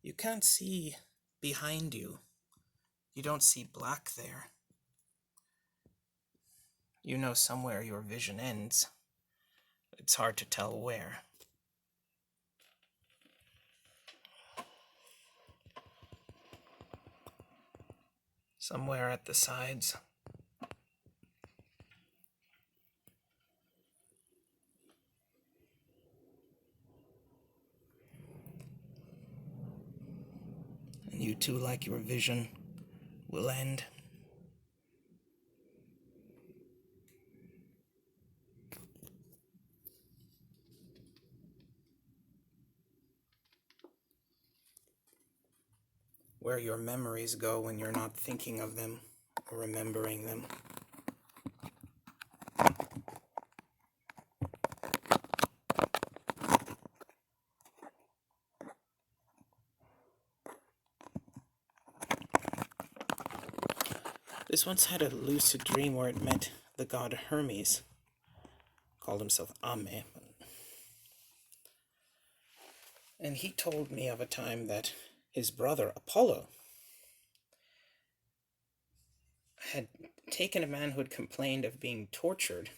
You can't see behind you. You don't see black there. You know somewhere your vision ends. It's hard to tell where. Somewhere at the sides. And you too, like your vision, will end. Where your memories go when you're not thinking of them or remembering them. This once had a lucid dream where it met the god Hermes. Called himself Ame. And he told me of a time that his brother Apollo had taken a man who had complained of being tortured,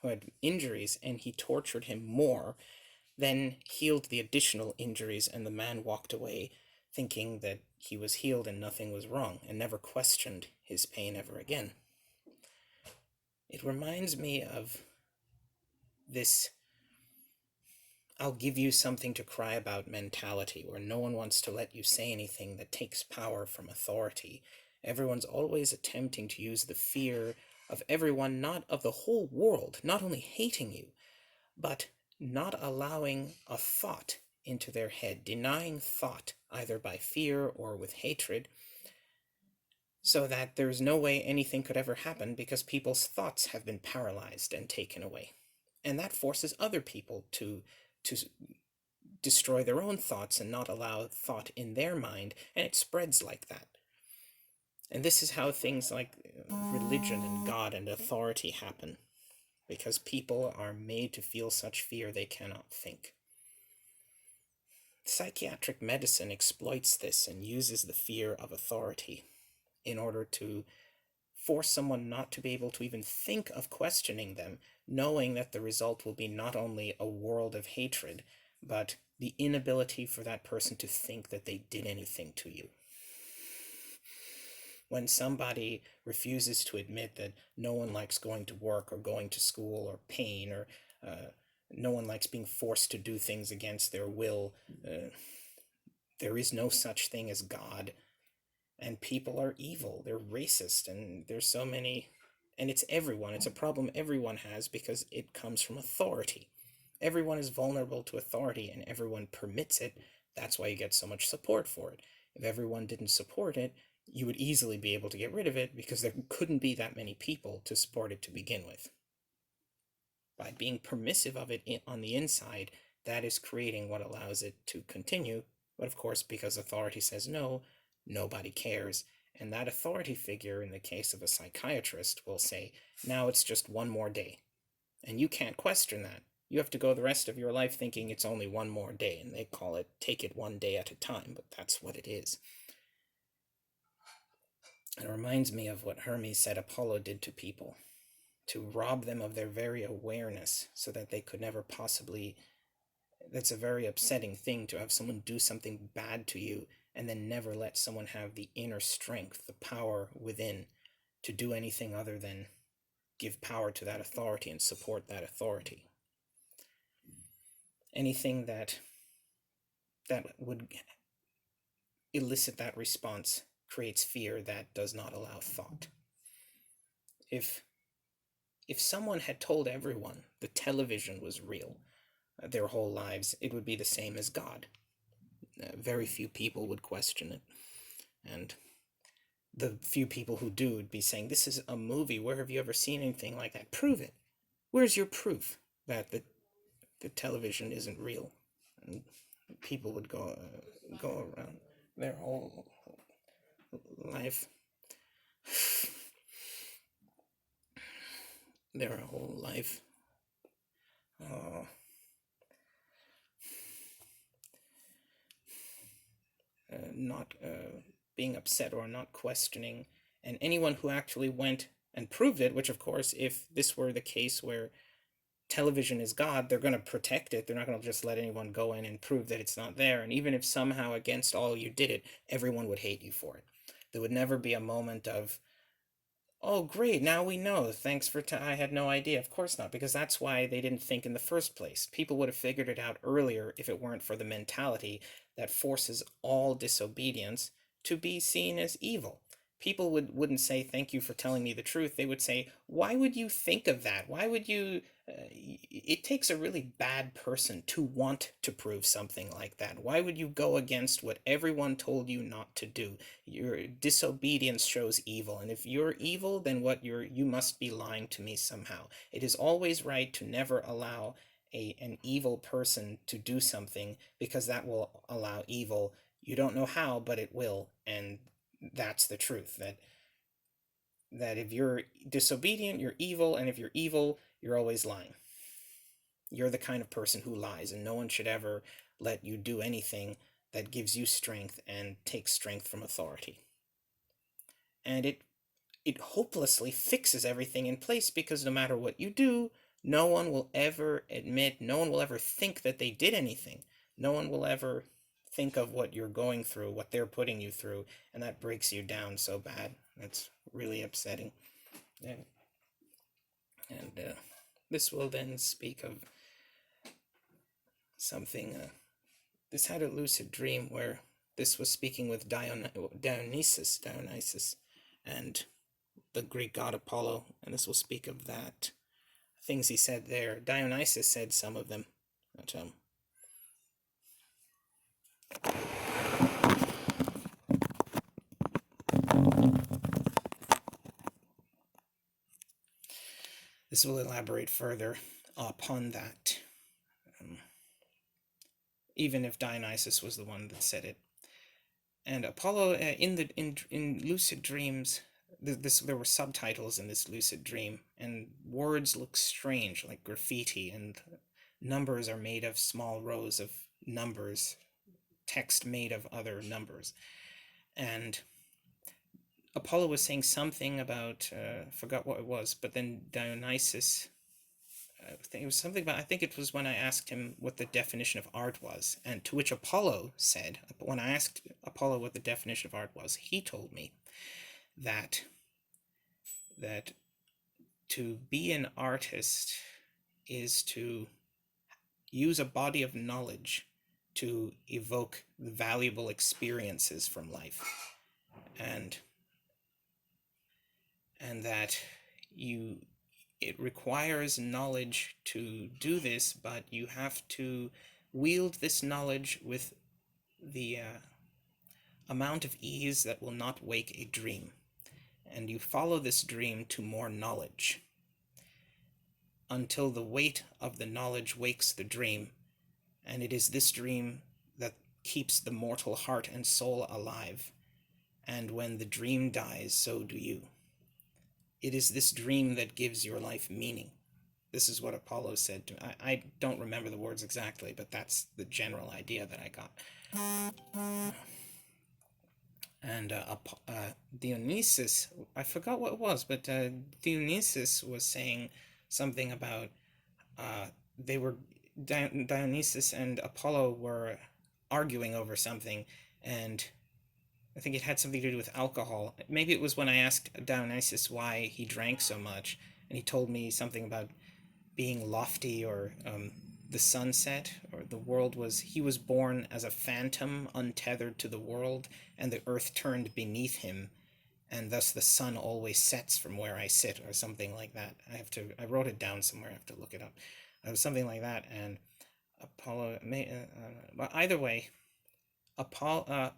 who had injuries, and he tortured him more, then healed the additional injuries, and the man walked away thinking that he was healed and nothing was wrong, and never questioned his pain ever again. It reminds me of this I'll give you something to cry about mentality, where no one wants to let you say anything that takes power from authority. Everyone's always attempting to use the fear of everyone, not of the whole world, not only hating you, but not allowing a thought into their head, denying thought either by fear or with hatred, so that there's no way anything could ever happen because people's thoughts have been paralyzed and taken away. And that forces other people to destroy their own thoughts and not allow thought in their mind, and it spreads like that. And this is how things like religion and God and authority happen, because people are made to feel such fear they cannot think. Psychiatric medicine exploits this and uses the fear of authority in order to force someone not to be able to even think of questioning them, knowing that the result will be not only a world of hatred, but the inability for that person to think that they did anything to you. When somebody refuses to admit that no one likes going to work or going to school or pain, or no one likes being forced to do things against their will, there is no such thing as God, and people are evil, they're racist, and there's so many, and it's everyone. It's a problem everyone has because it comes from authority. Everyone is vulnerable to authority, and everyone permits it. That's why you get so much support for it. If everyone didn't support it, you would easily be able to get rid of it because there couldn't be that many people to support it to begin with. By being permissive of it on the inside, that is creating what allows it to continue. But of course, because authority says no, nobody cares. And that authority figure, in the case of a psychiatrist, will say, now it's just one more day. And you can't question that. You have to go the rest of your life thinking it's only one more day, and they call it take it one day at a time, but that's what it is. It reminds me of what Hermes said Apollo did to people, to rob them of their very awareness so that they could never possibly... That's a very upsetting thing, to have someone do something bad to you and then never let someone have the inner strength, the power within, to do anything other than give power to that authority and support that authority. Anything that would elicit that response creates fear that does not allow thought. If someone had told everyone the television was real their whole lives, it would be the same as God. Very few people would question it. And the few people who do would be saying, this is a movie. Where have you ever seen anything like that? Prove it. Where's your proof that the television isn't real? And people would go around their whole life. Their whole life. not being upset or not questioning. And anyone who actually went and proved it, which of course, if this were the case where television is God, they're going to protect it. They're not going to just let anyone go in and prove that it's not there. And even if somehow against all you did it, everyone would hate you for it. There would never be a moment of, oh, great, now we know. Thanks for I had no idea. Of course not, because that's why they didn't think in the first place. People would have figured it out earlier if it weren't for the mentality that forces all disobedience to be seen as evil. People wouldn't say thank you for telling me the truth. They would say, why would you think of that? Why would you it takes a really bad person to want to prove something like that. Why would you go against what everyone told you not to do? Your disobedience shows evil, and if you're evil, then you must be lying to me somehow. It is always right to never allow an evil person to do something, because that will allow evil. You don't know how, but it will, and that's the truth. That if you're disobedient, you're evil, and if you're evil, you're always lying. You're the kind of person who lies, and no one should ever let you do anything that gives you strength and takes strength from authority. And it hopelessly fixes everything in place, because no matter what you do, no one will ever admit, no one will ever think that they did anything. No one will ever think of what you're going through, what they're putting you through, and that breaks you down so bad. That's really upsetting. And this will then speak of something. This had a lucid dream where this was speaking with Dionysus, and the Greek god Apollo, and this will speak of that. Things he said there. Dionysus said some of them. But, this will elaborate further upon that, even if Dionysus was the one that said it. And Apollo, in lucid dreams, there were subtitles in this lucid dream, and words look strange, like graffiti, and numbers are made of small rows of numbers, text made of other numbers. And Apollo was saying something about, forgot what it was, but then Dionysus, I think it was something about, I think it was when I asked him what the definition of art was, and to which Apollo said, when I asked Apollo what the definition of art was, he told me that to be an artist is to use a body of knowledge to evoke valuable experiences from life, and that it requires knowledge to do this, but you have to wield this knowledge with the amount of ease that will not wake a dream. And you follow this dream to more knowledge until the weight of the knowledge wakes the dream. And it is this dream that keeps the mortal heart and soul alive. And when the dream dies, so do you. It is this dream that gives your life meaning. This is what Apollo said to me. I don't remember the words exactly, but that's the general idea that I got. And Dionysus, I forgot what it was, but Dionysus was saying something about they were Dionysus and Apollo were arguing over something, and I think it had something to do with alcohol. Maybe it was when I asked Dionysus why he drank so much, and he told me something about being lofty, or the sunset, or the world was, he was born as a phantom untethered to the world, and the earth turned beneath him, and thus the sun always sets from where I sit, or something like that. I wrote it down somewhere, I have to look it up. It was something like that, and Apollo, but either way, Apollo,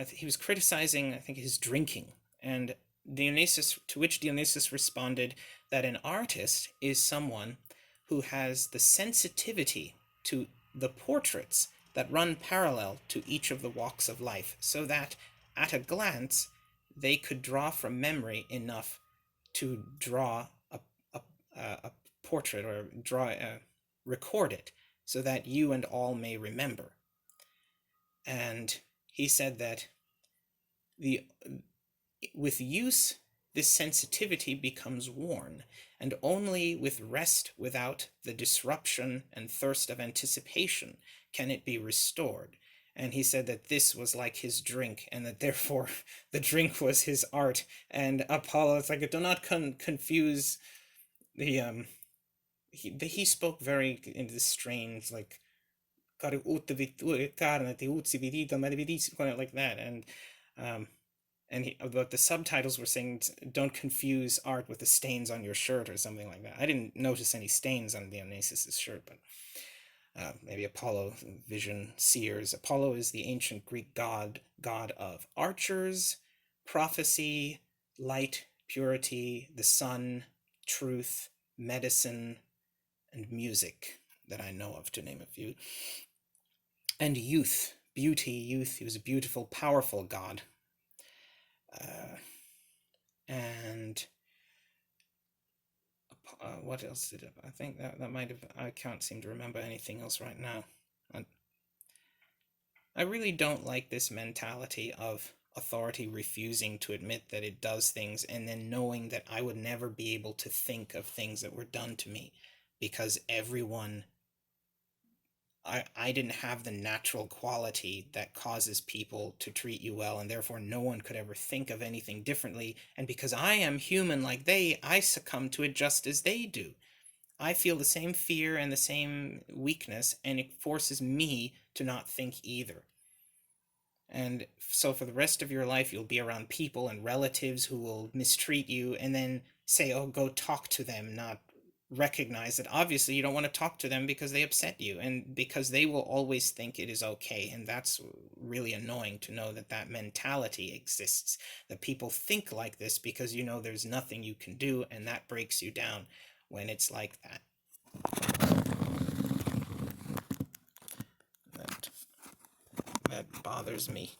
he was criticizing, I think, his drinking, and Dionysus, to which Dionysus responded that an artist is someone who has the sensitivity to the portraits that run parallel to each of the walks of life, so that at a glance they could draw from memory enough to draw a portrait, or record it, so that you and all may remember. And he said that the with use, this sensitivity becomes worn, and only with rest without the disruption and thirst of anticipation can it be restored. And he said that this was like his drink, and that therefore the drink was his art. And Apollo, it's like, do not confuse the he spoke very in this strange, like, like that, um, but the subtitles were saying, "Don't confuse art with the stains on your shirt" or something like that. I didn't notice any stains on Dionysus's shirt, but maybe Apollo, vision seers. Apollo is the ancient Greek god of archers, prophecy, light, purity, the sun, truth, medicine, and music, that I know of, to name a few. And youth, beauty, youth. He was a beautiful, powerful god. And what else did I think that might have, I can't seem to remember anything else right now. I really don't like this mentality of authority refusing to admit that it does things, and then knowing that I would never be able to think of things that were done to me because everyone, I didn't have the natural quality that causes people to treat you well, and therefore no one could ever think of anything differently. And because I am human like they, I succumb to it just as they do. I feel the same fear and the same weakness, and it forces me to not think either. And so for the rest of your life, you'll be around people and relatives who will mistreat you, and then say, oh, go talk to them, not recognize that obviously you don't want to talk to them because they upset you, and because they will always think it is okay. And that's really annoying to know that that mentality exists, that people think like this because there's nothing you can do, and that breaks you down when it's like that. That bothers me.